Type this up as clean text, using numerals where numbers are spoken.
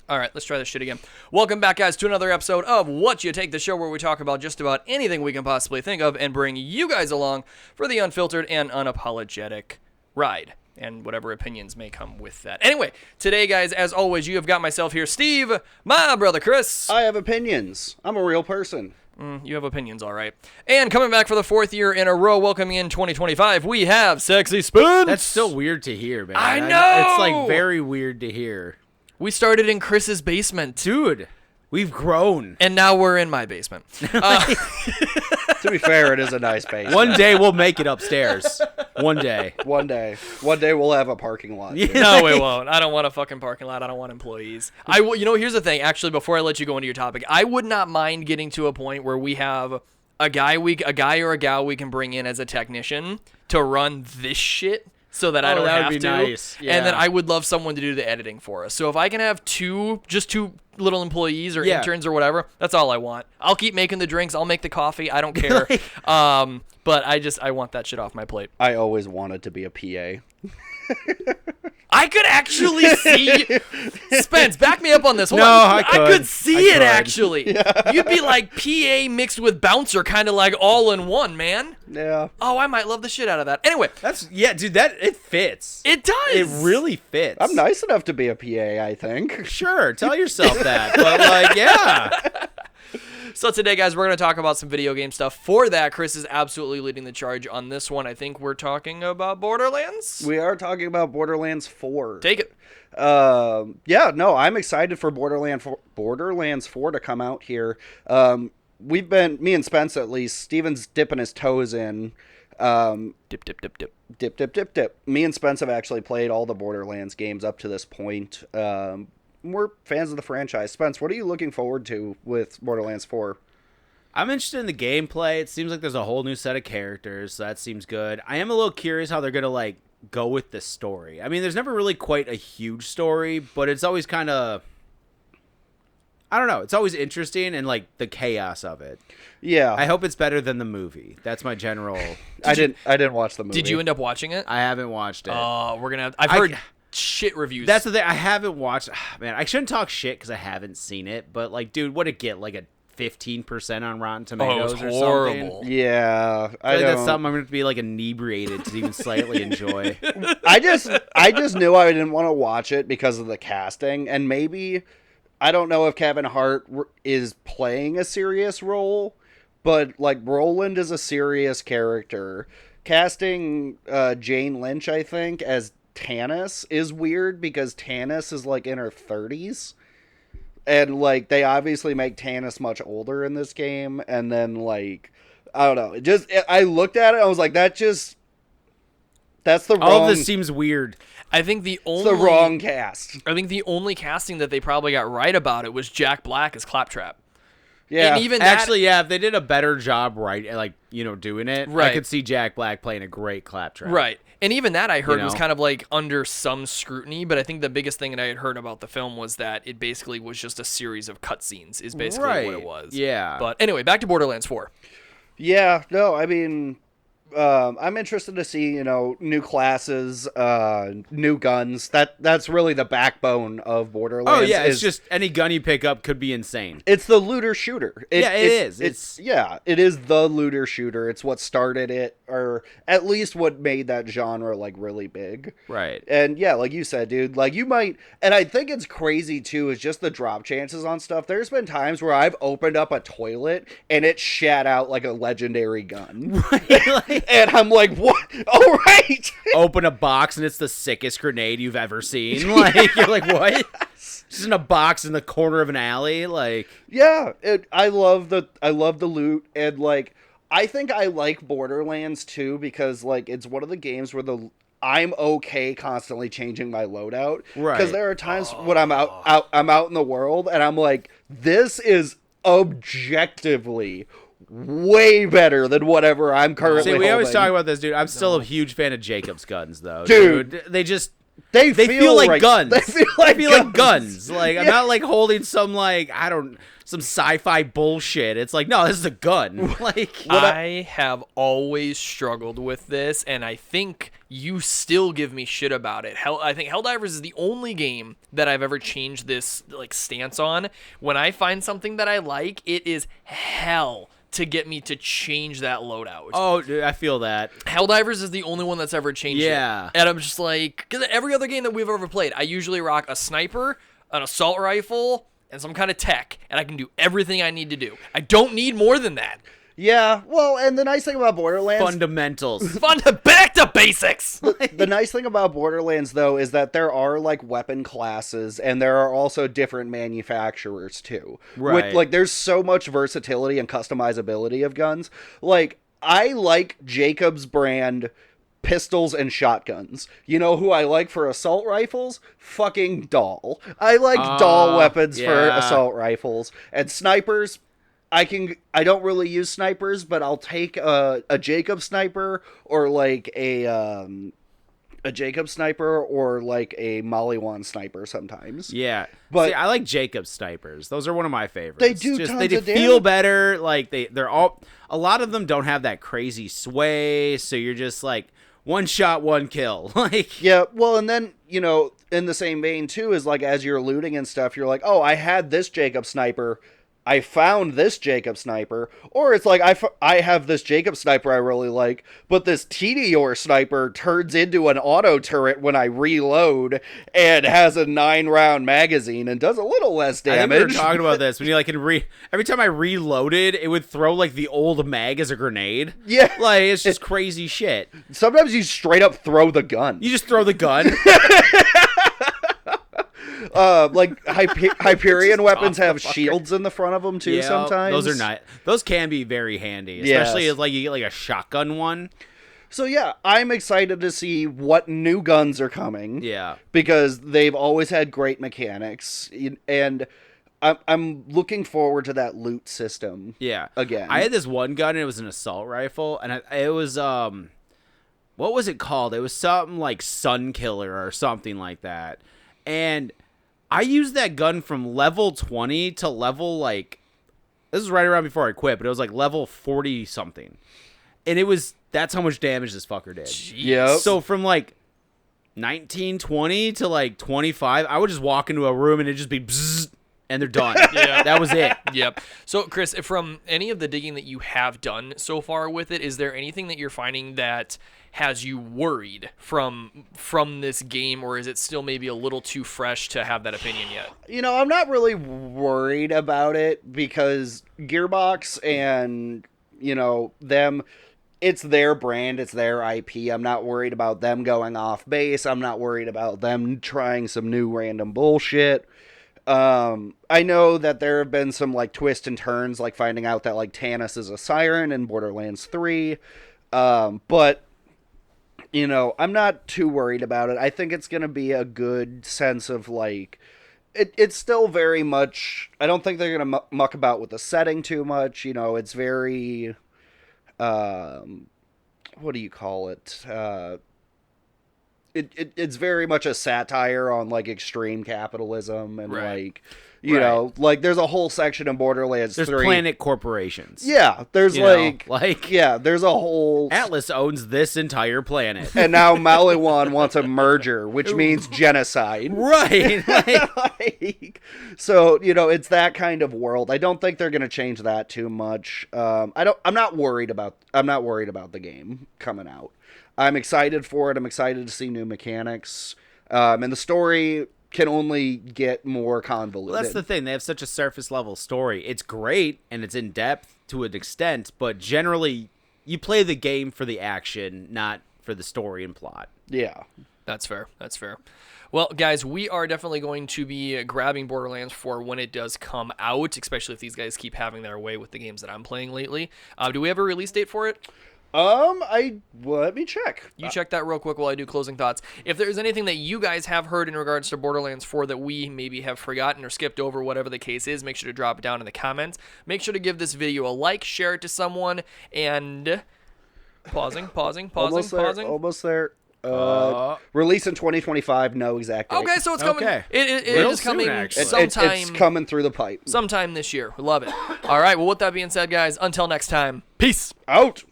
All right, let's try this shit again. Welcome back, guys, to another episode of What You Take, the show where we talk about just about anything we can possibly think of and bring you guys along for the unfiltered and unapologetic ride and whatever opinions may come with that. Anyway, today, guys, as always, you have got myself here, Steve, my brother Chris. I have opinions. I'm a real person. You have opinions, all right. And coming back for the fourth year in a row, welcoming in 2025, we have Sexy Spence. That's still weird to hear, man. I know! It's like very weird to hear. We started in Chris's basement. Dude, we've grown. And now we're in my basement. To be fair, it is a nice basement. One day we'll make it upstairs. One day. One day we'll have a parking lot. Yeah. No, we won't. I don't want a fucking parking lot. I don't want employees. You know, here's the thing. Actually, before I let you go into your topic, I would not mind getting to a point where we have a guy or a gal we can bring in as a technician to run this shit. So that I don't have to. Nice. Yeah. And then I would love someone to do the editing for us. So if I can have two little employees or interns or whatever, that's all I want. I'll keep making the drinks. I'll make the coffee. I don't care. But I want that shit off my plate. I always wanted to be a PA. I could actually see Spence, back me up on this. Hold No, on. I could see it actually. Yeah. You'd be like PA mixed with bouncer, kind of like all in one, man. Yeah. Oh, I might love the shit out of that. Anyway, dude, it fits. It does. It really fits. I'm nice enough to be a PA, I think. Sure, tell yourself that. But like, yeah. So today, guys, we're going to talk about some video game stuff. For that, Chris is absolutely leading the charge on this one. I think we're talking about Borderlands. We are talking about Borderlands 4. Take it. I'm excited for Borderlands 4 to come out here. Me and Spence at least, Steven's dipping his toes in. Dip. Dip. Me and Spence have actually played all the Borderlands games up to this point. We're fans of the franchise. Spence, what are you looking forward to with Borderlands 4? I'm interested in the gameplay. It seems like there's a whole new set of characters, so that seems good. I am a little curious how they're going to, go with the story. I mean, there's never really quite a huge story, but it's always kind of... I don't know. It's always interesting and, the chaos of it. Yeah. I hope it's better than the movie. That's my general... I didn't watch the movie. Did you end up watching it? I haven't watched it. Oh, we're going to... I've heard shit reviews. That's the thing. I haven't watched... Man, I shouldn't talk shit because I haven't seen it, but, dude, what'd it get? A 15% on Rotten Tomatoes or horrible. something? Yeah. That's something I'm going to be, inebriated to even slightly enjoy. I just knew I didn't want to watch it because of the casting, and maybe... I don't know if Kevin Hart is playing a serious role, but, Roland is a serious character. Casting Jane Lynch, I think, as Tannis is weird because Tannis is, in her 30s. And, they obviously make Tannis much older in this game. And then, I don't know. I looked at it, I was like, that's the wrong... All of this seems weird. I think the wrong cast. I think the only casting that they probably got right about it was Jack Black as Claptrap. Yeah. And even actually, if they did a better job doing it, right. I could see Jack Black playing a great Claptrap. Right. And even that I heard was kind of under some scrutiny, but I think the biggest thing that I had heard about the film was that it basically was just a series of cutscenes is basically what it was. Yeah. But anyway, back to Borderlands 4. Yeah, no, I mean... I'm interested to see, new classes, new guns. That's really the backbone of Borderlands. Oh yeah, it's just any gun you pick up could be insane. It's the looter shooter. It is. It is the looter shooter. It's what started it, or at least what made that genre really big. Right. And yeah, like you said, dude, you might, and I think it's crazy too, is just the drop chances on stuff. There's been times where I've opened up a toilet and it shat out a legendary gun. Right. And I'm like, what? All right. Open a box and it's the sickest grenade you've ever seen. You're like, what? Just in a box in the corner of an alley. Yeah, I love the loot, and I think I like Borderlands too because it's one of the games where I'm okay constantly changing my loadout. Right. Because there are times when I'm out in the world and I'm like, this is objectively way better than whatever I'm currently holding. We always talk about this, dude. I'm still a huge fan of Jacob's guns, though. Dude. They just... They feel like right. guns. They feel like guns. Like I'm not like holding some like some sci-fi bullshit. It's like, no, this is a gun. Like I have always struggled with this, and I think you still give me shit about it. I think Helldivers is the only game that I've ever changed this like stance on. When I find something that I like, it is hell to get me to change that loadout. Oh, dude, I feel that. Helldivers is the only one that's ever changed it. And I'm just like, because every other game that we've ever played, I usually rock a sniper, an assault rifle, and some kind of tech, and I can do everything I need to do. I don't need more than that. Yeah, well, and the nice thing about Borderlands... Fundamentals. Back to basics! The nice thing about Borderlands, though, is that there are, like, weapon classes, and there are also different manufacturers, too. Right. Like, there's so much versatility and customizability of guns. Like, I like Jacob's brand pistols and shotguns. You know who I like for assault rifles? Fucking Dahl. I like Dahl weapons for assault rifles. And snipers... I don't really use snipers, but I'll take a Jacob sniper or like a Jacob sniper or like a Maliwan sniper sometimes. Yeah, but see, I like Jacob snipers. Those are one of my favorites. They do tons they of feel damage. better. Like they're all. A lot of them don't have that crazy sway, so you're just like one shot, one kill. Like yeah, well, and then you know, in the same vein too, is like as you're looting and stuff, you're like, oh, I had this Jacob sniper. I found this Jacob sniper, or it's like I have this Jacob sniper I really like, but this Tediore sniper turns into an auto turret when I reload and has a 9-round magazine and does a little less damage. I think we were talking about this when you like every time I reloaded, it would throw like the old mag as a grenade. Yeah, like it's just crazy shit. Sometimes you straight up throw the gun. You just throw the gun. Like Hyperion weapons have shields in the front of them too. Yeah, sometimes those are not. Those can be very handy, especially if like you get like a shotgun one. So yeah, I'm excited to see what new guns are coming. Yeah, because they've always had great mechanics, and I'm looking forward to that loot system. Yeah, again, I had this one gun, and it was an assault rifle, and it was what was it called? It was something like Sun Killer or something like that, and I used that gun from level 20 to level, like, this was right around before I quit, but it was like level 40 something. And that's how much damage this fucker did. Yeah. So from like 19, 20 to like 25, I would just walk into a room and it'd just be bzzz, and they're done. Yeah. That was it. Yep. So, Chris, from any of the digging that you have done so far with it, is there anything that you're finding that has you worried from this game, or is it still maybe a little too fresh to have that opinion yet? You know, I'm not really worried about it because Gearbox and, you know, them, it's their brand, it's their IP. I'm not worried about them going off base. I'm not worried about them trying some new random bullshit. I know that there have been some like twists and turns, like finding out that like Tannis is a siren in Borderlands 3. But you know, I'm not too worried about it. I think it's going to be a good sense of, like, it's still very much, I don't think they're going to muck about with the setting too much. You know, it's very, what do you call it? It's very much a satire on, like, extreme capitalism and, like, you know, like, there's a whole section in Borderlands 3. There's planet corporations. Yeah, there's, yeah, there's a whole... Atlas owns this entire planet. And now Maliwan wants a merger, which means genocide. Right. Like, so, you know, it's that kind of world. I don't think they're going to change that too much. I'm not worried about the game coming out. I'm excited for it. I'm excited to see new mechanics. And the story can only get more convoluted. Well, that's the thing. They have such a surface level story. It's great and it's in depth to an extent, but generally you play the game for the action, not for the story and plot. Yeah. That's fair. That's fair. Well, guys, we are definitely going to be grabbing Borderlands 4 when it does come out, especially if these guys keep having their way with the games that I'm playing lately. Do we have a release date for it? Let me check. You check that real quick while I do closing thoughts. If there's anything that you guys have heard in regards to Borderlands 4 that we maybe have forgotten or skipped over, whatever the case is, make sure to drop it down in the comments. Make sure to give this video a like, share it to someone, and... Pausing. Almost there. Release in 2025, no exact date. Okay, so it's coming. Okay. It Real is soon, coming actually. sometime. It's coming through the pipe. Sometime this year. Love it. All right. Well, with that being said, guys, until next time, peace. Out.